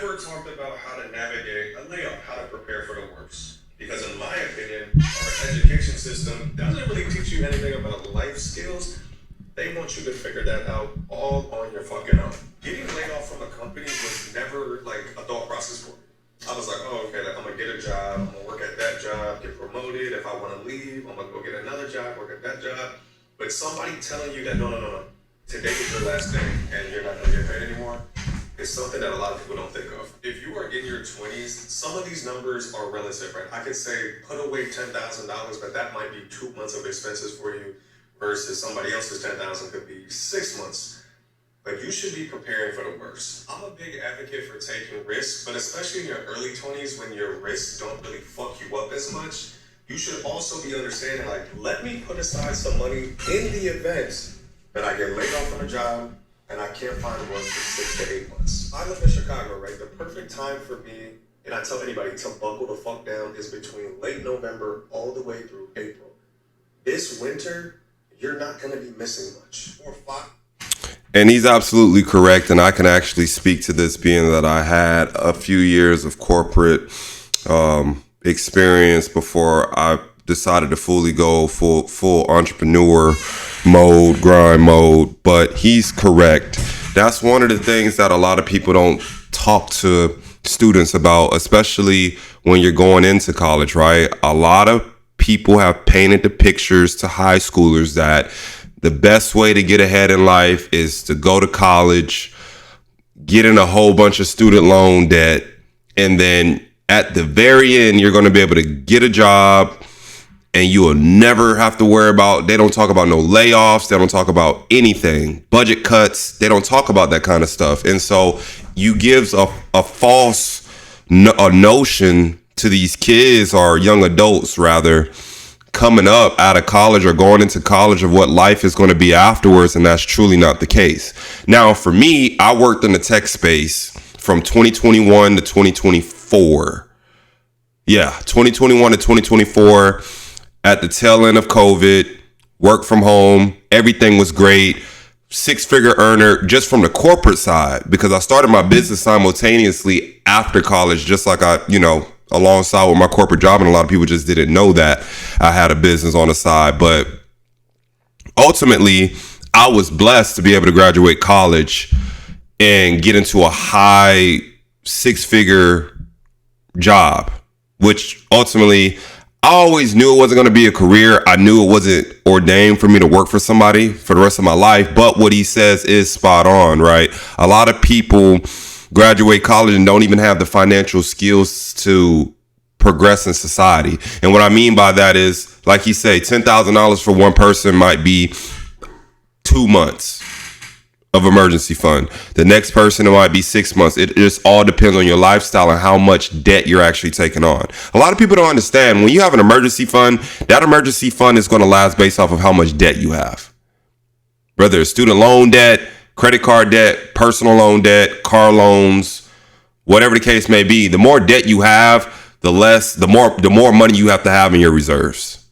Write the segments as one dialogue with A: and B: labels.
A: never talked about how to navigate a layoff, how to prepare for the worst. Because in my opinion, our education system doesn't really teach you anything about life skills. They want you to figure that out all on your fucking own. Getting laid off from a company was never like a thought process for me. I was like, oh, okay, like, I'm gonna get a job, I'm gonna work at that job, get promoted. If I wanna leave, I'm gonna go get another job, work at that job. But somebody telling you that, no, today is your last day and you're not gonna get paid anymore, is something that a lot of people don't think of. If you are in your 20s, some of these numbers are relative, right? I could say put away $10,000, but that might be 2 months of expenses for you versus somebody else's 10,000 could be 6 months. But you should be preparing for the worst. I'm a big advocate for taking risks, but especially in your early 20s when your risks don't really fuck you up as much, you should also be understanding, like, let me put aside some money in the event that I get laid off from a job and I can't find work for 6 to 8 months. I live in Chicago, right? The perfect time for me, and I tell anybody to buckle the fuck down, is between late November all the way through April. This winter, you're not gonna be missing much. Or 5.
B: And he's absolutely correct. And I can actually speak to this being that I had a few years of corporate experience before I decided to fully go full entrepreneur mode, grind mode. But he's correct. That's one of the things that a lot of people don't talk to students about, especially when you're going into college, right? A lot of people have painted the pictures to high schoolers that the best way to get ahead in life is to go to college, get in a whole bunch of student loan debt, and then at the very end, you're going to be able to get a job and you will never have to worry about, they don't talk about no layoffs. They don't talk about anything, budget cuts. They don't talk about that kind of stuff. And so you gives a false notion to these kids, or young adults rather, coming up out of college or going into college, of what life is going to be afterwards. And that's truly not the case. Now, for me, I worked in the tech space from 2021 to 2024. Yeah, 2021 to 2024, at the tail end of COVID, work from home. Everything was great. 6-figure earner just from the corporate side, because I started my business simultaneously after college, just like alongside with my corporate job. And a lot of people just didn't know that I had a business on the side. But ultimately, I was blessed to be able to graduate college and get into a high 6-figure job, which ultimately I always knew it wasn't going to be a career. I knew it wasn't ordained for me to work for somebody for the rest of my life. But what he says is spot on, right? A lot of people graduate college and don't even have the financial skills to progress in society. And what I mean by that is, like you say, $10,000 for one person might be 2 months of emergency fund. The next person, it might be 6 months. It just all depends on your lifestyle and how much debt you're actually taking on. A lot of people don't understand, when you have an emergency fund, that emergency fund is going to last based off of how much debt you have. Whether it's student loan debt, credit card debt, personal loan debt, car loans, whatever the case may be, the more debt you have, the more money you have to have in your reserves.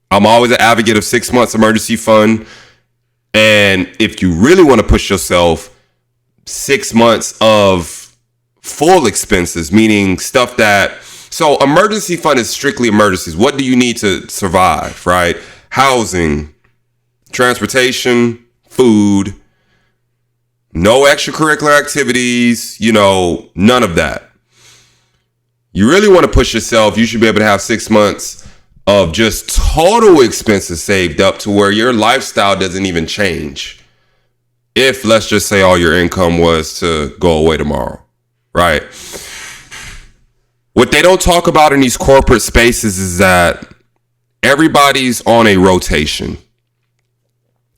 B: I'm always an advocate of 6 months emergency fund. And if you really want to push yourself, 6 months of full expenses, meaning stuff that, so emergency fund is strictly emergencies. What do you need to survive, right? Housing, transportation, food, no extracurricular activities, none of that. You really want to push yourself, you should be able to have 6 months of just total expenses saved up to where your lifestyle doesn't even change. If, let's just say, all your income was to go away tomorrow, right? What they don't talk about in these corporate spaces is that everybody's on a rotation.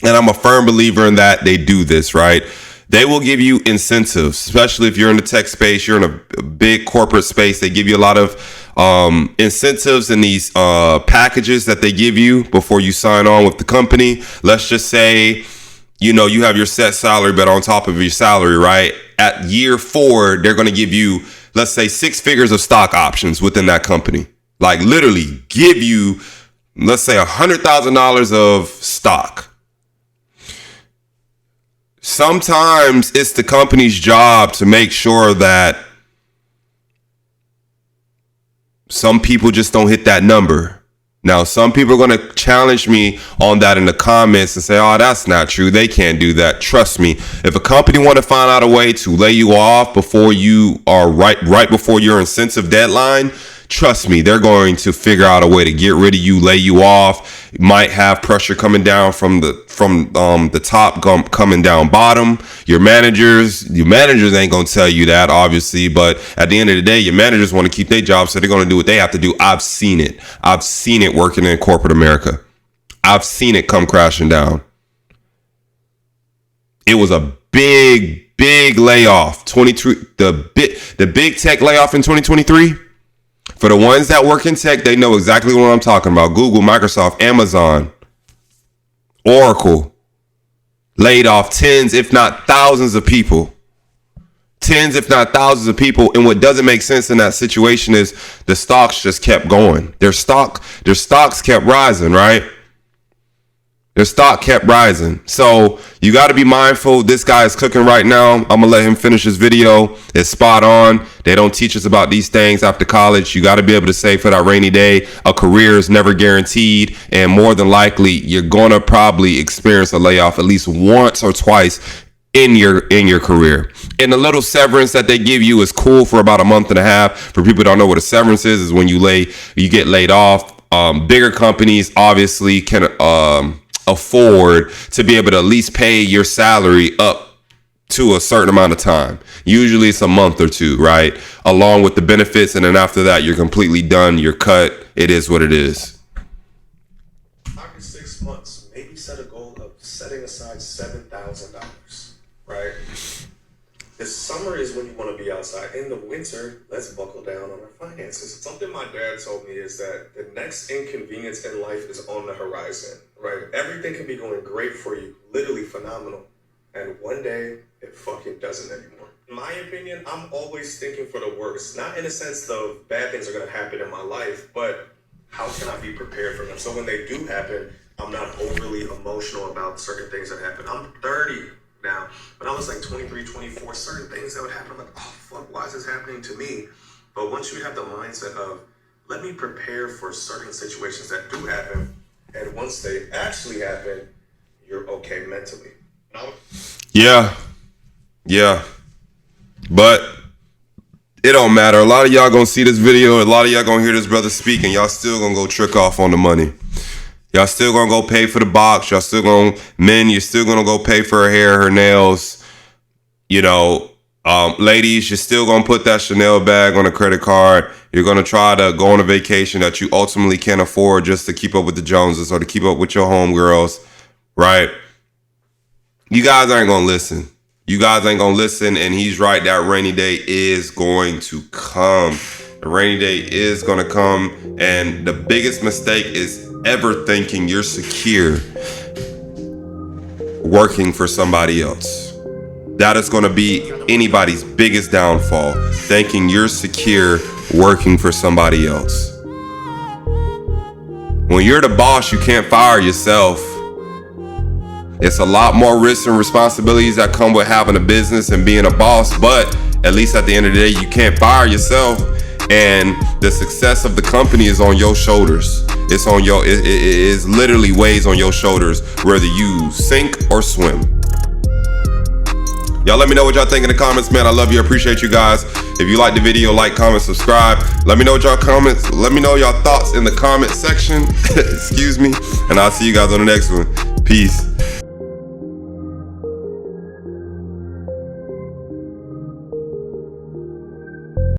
B: And I'm a firm believer in that. They do this, right? They will give you incentives, especially if you're in the tech space, you're in a big corporate space. They give you a lot of incentives in these packages that they give you before you sign on with the company. Let's just say, you have your set salary, but on top of your salary, right? At year 4, they're going to give you, let's say, 6 figures of stock options within that company. Like literally give you, let's say, $100,000 of stock. sometimes it's the company's job to make sure that some people just don't hit that number. Now, some people are going to challenge me on that in the comments and say, oh, that's not true. They can't do that. Trust me. If a company want to find out a way to lay you off before you are right before your incentive deadline, trust me, they're going to figure out a way to get rid of you, lay you off. Might have pressure coming down from the top coming down bottom. Your managers ain't gonna tell you that, obviously, but at the end of the day, your managers want to keep their job, so they're gonna do what they have to do. I've seen it working in corporate America. I've seen it come crashing down. It was a big layoff. The big tech layoff in 2023. For the ones that work in tech, they know exactly what I'm talking about. Google, Microsoft, Amazon, Oracle laid off tens, if not thousands of people. Tens, if not thousands of people. And what doesn't make sense in that situation is the stocks just kept going. Their stocks kept rising, right? Their stock kept rising. So you got to be mindful. This guy is cooking right now. I'm going to let him finish his video. It's spot on. They don't teach us about these things after college. You got to be able to save for that rainy day. A career is never guaranteed. And more than likely, you're going to probably experience a layoff at least once or twice in your career. And the little severance that they give you is cool for about a month and a half. For people who don't know what a severance is when you get laid off. Bigger companies obviously can afford to be able to at least pay your salary up to a certain amount of time. Usually it's a month or two, right? Along with the benefits. And then after that, you're completely done. You're cut. It is what it is.
A: After 6 months, maybe set a goal of setting aside $7,000, right? The summer is when you want to be outside. In the winter, let's buckle down on our finances. Something my dad told me is that the next inconvenience in life is on the horizon, right? Everything can be going great for you, literally phenomenal. And one day, it fucking doesn't anymore. In my opinion, I'm always thinking for the worst. Not in the sense of bad things are going to happen in my life, but how can I be prepared for them? So when they do happen, I'm not overly emotional about certain things that happen. I'm 30 now. When I was like 23, 24, certain things that would happen, I'm like, oh fuck, why is this happening to me? But once you have the mindset of, let me prepare for certain situations that do happen, and once they actually happen, you're okay mentally.
B: Yeah. But it don't matter. A lot of y'all gonna see this video, a lot of y'all gonna hear this brother speak, and y'all still gonna go trick off on the money. Y'all still gonna go pay for the box. You're still gonna go pay for her hair, her nails. You know, ladies, you're still gonna put that Chanel bag on a credit card. You're gonna try to go on a vacation that you ultimately can't afford just to keep up with the Joneses or to keep up with your homegirls, right? You guys ain't gonna listen. And he's right. That rainy day is going to come. The rainy day is gonna come, and the biggest mistake is ever thinking you're secure working for somebody else. That is going to be anybody's biggest downfall, thinking you're secure working for somebody else. When you're the boss, you can't fire yourself. It's a lot more risks and responsibilities that come with having a business and being a boss, but at least at the end of the day, you can't fire yourself, and the success of the company is on your shoulders. It is literally weighs on your shoulders, whether you sink or swim. Y'all let me know what y'all think in the comments, man. I love you. I appreciate you guys. If you like the video, like, comment, subscribe. Let me know what y'all comments. Let me know y'all thoughts in the comment section. Excuse me. And I'll see you guys on the next one. Peace.